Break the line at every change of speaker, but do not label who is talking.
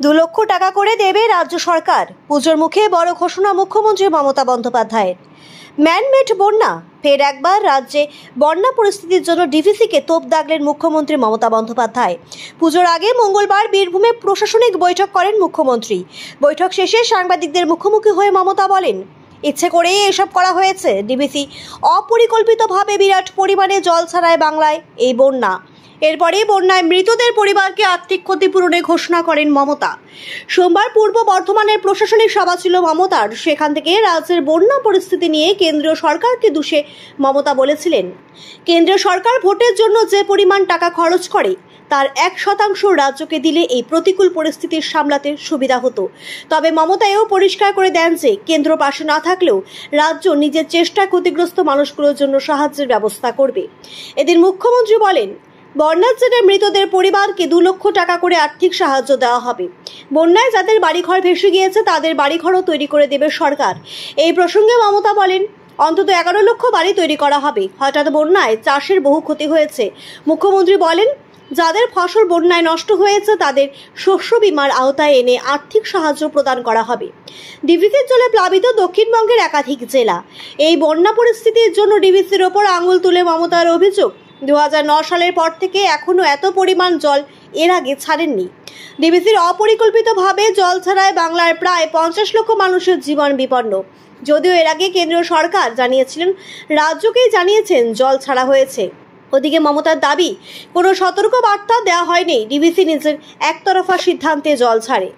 2 লক্ষ টাকা করে দেবে রাজ্য সরকার। পুজোর মুখে বড় ঘোষণা মুখ্যমন্ত্রী মমতা বন্দ্যোপাধ্যায়ের। ম্যানমেড বন্যা, ফের একবার রাজ্যে বন্যা পরিস্থিতির জন্য ডিভিসিকে তোপ দাগলেন মুখ্যমন্ত্রী মমতা বন্দ্যোপাধ্যায়। পুজোর আগে মঙ্গলবার বীরভূমে প্রশাসনিক বৈঠক করেন মুখ্যমন্ত্রী। বৈঠক শেষে সাংবাদিকদের মুখোমুখি হয়ে মমতা বলেন, ইচ্ছে করেই এসব করা হয়েছে। ডিভিসি অপরিকল্পিতভাবে বিরাট পরিমাণে জল ছাড়ায় বাংলায় এই বন্যা। এরপরে বন্যায় মৃতদের পরিবারকে আর্থিক ক্ষতিপূরণের ঘোষণা করেন মমতা। সোমবার পূর্ব বর্ধমানের প্রশাসনিক সভা ছিল মমতার। সেখান থেকে রাজ্যের বন্যা পরিস্থিতি নিয়ে কেন্দ্রীয় সরকারকে দোষে মমতা বলেছিলেন, কেন্দ্রীয় সরকার ভোটের জন্য যে পরিমাণ টাকা খরচ করে তার 1% রাজ্যকে দিলে এই প্রতিকূল পরিস্থিতির সামলাতে সুবিধা হতো। তবে মমতা এও পরিষ্কার করে দেন যে কেন্দ্র পাশে না থাকলেও রাজ্য নিজের চেষ্টায় ক্ষতিগ্রস্ত মানুষগুলোর জন্য সাহায্যের ব্যবস্থা করবে। এদিন মুখ্যমন্ত্রী বলেন, বন্যার জেরে মৃতদের পরিবারকে 2 লক্ষ টাকা করে আর্থিক সাহায্য দেওয়া হবে। বন্যায় যাদের বাড়িঘর ভেসে গিয়েছে তাদের বাড়িঘরও তৈরি করে দেবে সরকার। এই প্রসঙ্গে মমতা বলেন, অন্তত 11 লক্ষ বাড়ি তৈরি করা হবে। হঠাৎ বন্যায় চাষের বহু ক্ষতি হয়েছে। মুখ্যমন্ত্রী বলেন, যাদের ফসল বন্যায় নষ্ট হয়েছে তাদের শস্য বীমার আওতায় এনে আর্থিক সাহায্য প্রদান করা হবে। ডিভিসির জলে প্লাবিত দক্ষিণবঙ্গের একাধিক জেলা। এই বন্যা পরিস্থিতির জন্য ডিভিসির ওপর আঙুল তুলে মমতার অভিযোগ, 2009 সালের পর থেকে এখনো এত পরিমাণ জল এর আগে ছাড়েননি। ডিভিসির অপরিকল্পিতভাবে জল ছাড়ায় বাংলার প্রায় 50 লক্ষ মানুষের জীবন বিপন্ন। যদিও এর আগে কেন্দ্রীয় সরকার জানিয়েছিলেন, রাজ্যকেই জানিয়েছেন জল ছাড়া হয়েছে। ওদিকে মমতার দাবি, কোনো সতর্ক বার্তা দেওয়া হয়নি। ডিভিসি নিজের একতরফা সিদ্ধান্তে জল ছাড়ে।